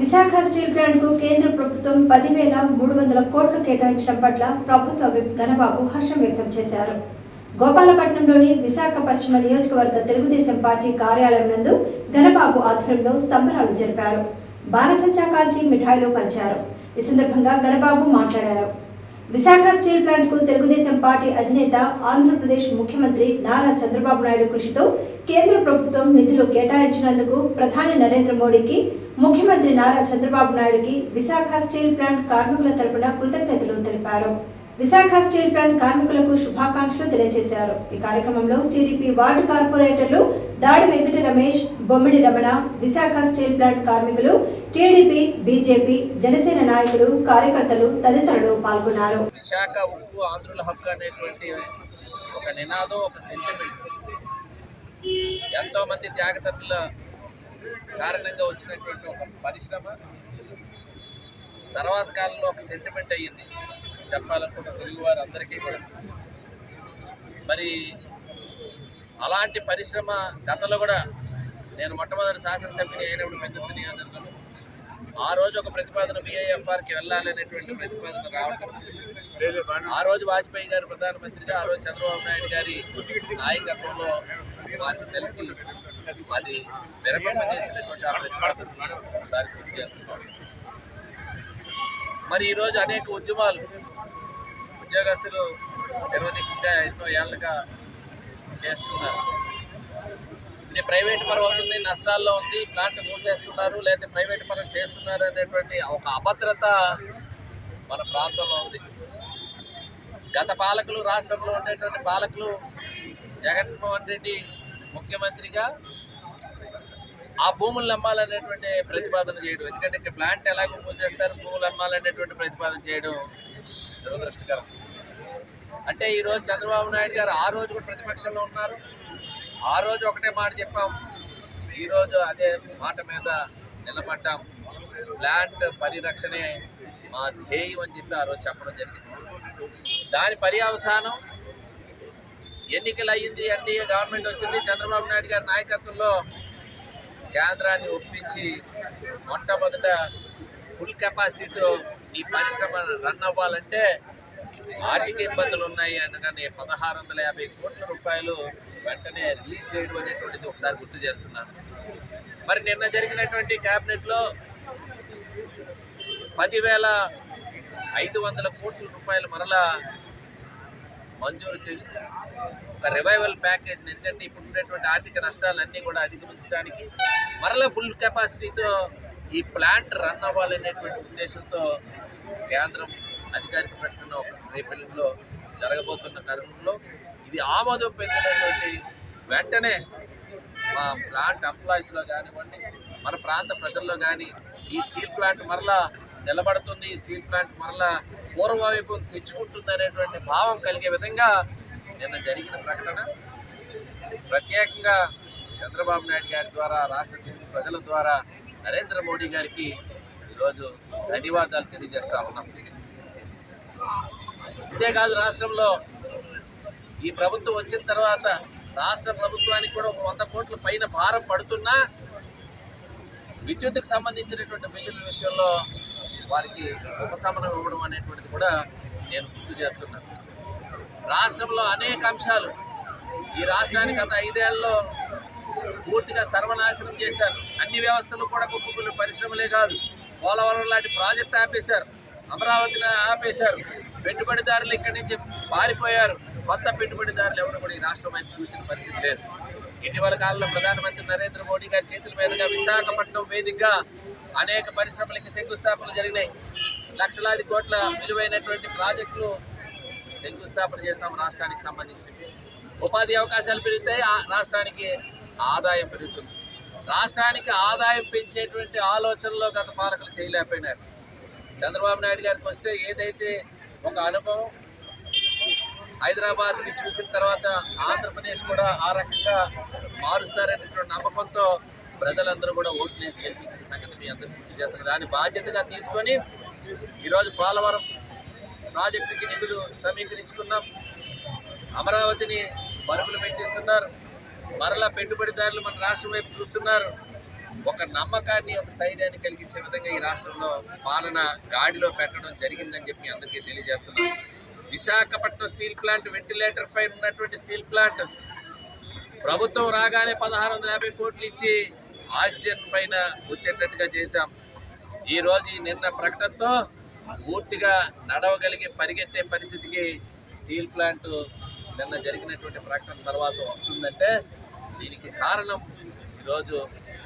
Visakha steel ప్లాంట్కు కేంద్ర ప్రభుత్వం 10,300 కోట్లు కేటాయించడం పట్ల ప్రభుత్వ విప్ గణబాబు హర్షం వ్యక్తం చేశారు. గోపాలపట్నంలోని విశాఖ పశ్చిమ నియోజకవర్గ తెలుగుదేశం పార్టీ కార్యాలయం నందు గణబాబు ఆధ్వర్యంలో సంబరాలు జరిపారు. బాణసంచా కాల్చి మిఠాయిలు పంచారు. ఈ సందర్భంగా గణబాబు మాట్లాడారు. విశాఖ స్టీల్ ప్లాంట్కు తెలుగుదేశం పార్టీ అధినేత ఆంధ్రప్రదేశ్ ముఖ్యమంత్రి నారా చంద్రబాబు నాయుడు కృషితో కేంద్ర ప్రభుత్వం నిధులు కేటాయించినందుకు ప్రధాని నరేంద్ర మోడీకి, ముఖ్యమంత్రి నారా చంద్రబాబు నాయుడుకి విశాఖ స్టీల్ ప్లాంట్ కార్మికుల తరపున కృతజ్ఞతలు తెలిపారు. విశాఖ స్టీల్ ప్లాంట్ కార్మికులకు శుభాకాంక్షలు తెలియజేశారు. ఈ కార్యక్రమంలో టీడీపీ వార్డు కార్పొరేటర్లు దాడి వెంకట రమేష్, బొమ్మిడి రమణ, విశాఖ స్టీల్ ప్లాంట్ కార్మికులు, టీడీపీ, బీజేపీ, జనసేన నాయకులు, కార్యకర్తలు తదితరులు పాల్గొన్నారు. విశాఖ ఉక్కు ఆంధ్రుల హక్కు అనేటువంటి ఒక నినాదం, ఒక సెంటిమెంట్ ఎంతో మంది త్యాగతనుల కారణంగా వచ్చినటువంటి ఒక పరిశ్రమ తర్వాత కాలంలో ఒక సెంటిమెంట్ అయ్యింది చెప్పాలనుకుంటే తెలుగు వారు అందరికీ కూడా. మరి అలాంటి పరిశ్రమ గతంలో కూడా నేను మొట్టమొదటి శాసనసభ్యుని అయినప్పుడు పెద్ద నియోజకవర్గంలో ఆ రోజు ఒక ప్రతిపాదన BIFRకి వెళ్ళాలనేటువంటి ప్రతిపాదన రావడం, ఆ రోజు వాజ్పేయి గారు ప్రధానమంత్రిగా, ఆ రోజు చంద్రబాబు నాయుడు గారి నాయకత్వంలో వారిని కలిసి అది విరమింపజేసినటువంటి ఆ ప్రతిపాదన ఒకసారి గుర్తు చేస్తున్నారు. మరి ఈరోజు అనేక ఉద్యమాలు ఉద్యోగస్తులు నిరోధికంగా ఎన్నో ఏళ్ళగా చేస్తున్నారు. ఇది ప్రైవేట్ పరం అవుతుంది, నష్టాల్లో ఉంది, ప్లాంట్ మూసేస్తున్నారు లేదా ప్రైవేట్ పరం చేస్తున్నారు అనేటువంటి ఒక అభద్రత మన ప్రాంతంలో ఉంది. గత పాలకులు, రాష్ట్రంలో ఉండేటువంటి పాలకులు, జగన్మోహన్ రెడ్డి ముఖ్యమంత్రిగా ఆ భూములను అమ్మాలనేటువంటి ప్రతిపాదన చేయడం, ఎందుకంటే ప్లాంట్ ఎలాగో మూసేస్తారు, భూములు అమ్మాలనేటువంటి ప్రతిపాదన చేయడం దురదృష్టకరం. అంటే ఈరోజు చంద్రబాబు నాయుడు గారు ఆ రోజు కూడా ప్రతిపక్షంలో ఉన్నారు, ఆ రోజు ఒకటే మాట చెప్పాం, ఈరోజు అదే మాట మీద నిలబడ్డాం. ప్లాంట్ పరిరక్షణే మా ధ్యేయం అని చెప్పి ఆ రోజు చెప్పడం జరిగింది. దాని పర్యవసానం ఎన్నికలు అయ్యింది, ఎన్డీఏ గవర్నమెంట్ వచ్చింది, చంద్రబాబు నాయుడు గారి నాయకత్వంలో కేంద్రాన్ని ఒప్పించి మొట్టమొదట ఫుల్ కెపాసిటీతో ఈ పరిశ్రమ రన్ అవ్వాలంటే ఆర్థిక ఇబ్బందులు ఉన్నాయి అనగానే 1,650 కోట్ల రూపాయలు వెంటనే రిలీజ్ చేయడం అనేటువంటిది ఒకసారి గుర్తు చేస్తున్నాను. మరి నిన్న జరిగినటువంటి క్యాబినెట్లో 10,500 కోట్ల రూపాయలు మరలా మంజూరు చేస్తూ ఒక రివైవల్ ప్యాకేజ్, ఎందుకంటే ఇప్పుడు ఉండేటువంటి ఆర్థిక నష్టాలన్నీ కూడా అధిగమించడానికి మరలా ఫుల్ కెపాసిటీతో ఈ ప్లాంట్ రన్ అవ్వాలనేటువంటి ఉద్దేశంతో కేంద్రం అధికారిక ప్రకటన రేపటిలో జరగబోతున్న తరుణంలో ఇది ఆమోదం పొందినటువంటి వెంటనే మా ప్లాంట్ ఎంప్లాయీస్లో కానివ్వండి, మన ప్రాంత ప్రజల్లో కానీ ఈ స్టీల్ ప్లాంట్ మరలా నిలబడుతుంది, ఈ స్టీల్ ప్లాంట్ మరలా పూర్వవైపు తెచ్చుకుంటుంది అనేటువంటి భావం కలిగే విధంగా నిన్న జరిగిన ప్రకటన ప్రత్యేకంగా చంద్రబాబు నాయుడు గారి ద్వారా, రాష్ట్ర ప్రజల ద్వారా నరేంద్ర మోడీ గారికి ఈరోజు ధన్యవాదాలు తెలియజేస్తా ఉన్నాం. అంతేకాదు రాష్ట్రంలో ఈ ప్రభుత్వం వచ్చిన తర్వాత రాష్ట్ర ప్రభుత్వానికి కూడా 100 కోట్ల పైన భారం పడుతున్నా విద్యుత్తుకు సంబంధించినటువంటి బిల్లుల విషయంలో వారికి ఉపశమనం ఇవ్వడం అనేటువంటిది కూడా నేను గుర్తు చేస్తున్నాను. రాష్ట్రంలో అనేక అంశాలు ఈ రాష్ట్రానికి గత 5 ఏళ్లలో పూర్తిగా సర్వనాశనం చేశారు. అన్ని వ్యవస్థలు కూడా కుప్పకూలిన పరిశ్రమలే కాదు, పోలవరం లాంటి ప్రాజెక్టు ఆపేశారు, అమరావతిని ఆపేశారు, పెట్టుబడిదారులు ఇక్కడి నుంచి పారిపోయారు, కొత్త పెట్టుబడిదారులు ఎవరు కూడా ఈ రాష్ట్రం వైపు చూసిన పరిస్థితి లేదు. ఇటీవల కాలంలో ప్రధానమంత్రి నరేంద్ర మోడీ గారి చేతుల మీదుగా విశాఖపట్నం వేదికగా అనేక పరిశ్రమలకి శంకుస్థాపనలు జరిగినాయి. లక్షలాది కోట్ల విలువైనటువంటి ప్రాజెక్టులు శంకుస్థాపన చేశాము. రాష్ట్రానికి సంబంధించి ఉపాధి అవకాశాలు పెరుగుతాయి, రాష్ట్రానికి ఆదాయం పెరుగుతుంది. రాష్ట్రానికి ఆదాయం పెంచేటువంటి ఆలోచనలో గత పాలకులు చేయలేకపోయినారు. చంద్రబాబు నాయుడు గారికి వస్తే ఏదైతే ఒక అనుభవం, హైదరాబాద్ని చూసిన తర్వాత ఆంధ్రప్రదేశ్ కూడా ఆ రకంగా మారుస్తారనేటువంటి నమ్మకంతో ప్రజలందరూ కూడా ఓట్లు వేసి గెలిపించిన సంగతి మీ అందరూ గుర్తు చేస్తున్నారు. దాన్ని బాధ్యతగా తీసుకొని ఈరోజు పోలవరం ప్రాజెక్టుకి నిధులు సమీకరించుకున్నాం, అమరావతిని పరుగులు పెట్టిస్తున్నారు, మరలా పెట్టుబడిదారులు మన రాష్ట్రం వైపు చూస్తున్నారు. ఒక నమ్మకాన్ని, ఒక స్థైర్యాన్ని కలిగించే విధంగా ఈ రాష్ట్రంలో పాలన గాడిలో పెట్టడం జరిగిందని చెప్పి అందరికీ తెలియజేస్తున్నాం. విశాఖపట్నం స్టీల్ ప్లాంట్, వెంటిలేటర్ పైన ఉన్నటువంటి స్టీల్ ప్లాంట్ ప్రభుత్వం రాగానే 1650 కోట్లు ఇచ్చి ఆక్సిజన్ పైన వచ్చేటట్టుగా చేశాం. ఈరోజు నిన్న ప్రకటనతో పూర్తిగా నడవగలిగే, పరిగెత్తే పరిస్థితికి స్టీల్ ప్లాంట్ నిన్న జరిగినటువంటి ప్రకటన తర్వాత వస్తుందంటే దీనికి కారణం ఈరోజు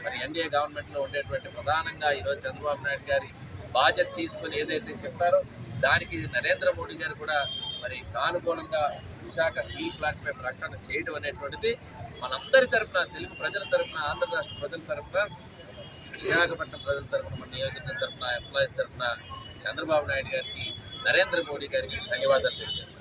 మరి ఎన్డీఏ గవర్నమెంట్లో ఉండేటువంటి ప్రధానంగా ఈరోజు చంద్రబాబు నాయుడు గారి బాధ్యత తీసుకుని ఏదైతే చెప్పారో దానికి నరేంద్ర మోడీ గారు కూడా మరి సానుకూలంగా విశాఖ స్టీల్ ప్లాంట్ పై ప్రకటన చేయడం అనేటువంటిది మనందరి తరఫున, తెలుగు ప్రజల తరఫున, ఆంధ్ర రాష్ట్ర ప్రజల తరఫున, విశాఖపట్నం ప్రజల తరఫున, మన నియోజకవర్గం తరఫున, ఎంప్లాయీస్ తరఫున చంద్రబాబు నాయుడు గారికి, నరేంద్ర మోడీ గారికి ధన్యవాదాలు తెలియజేస్తాను.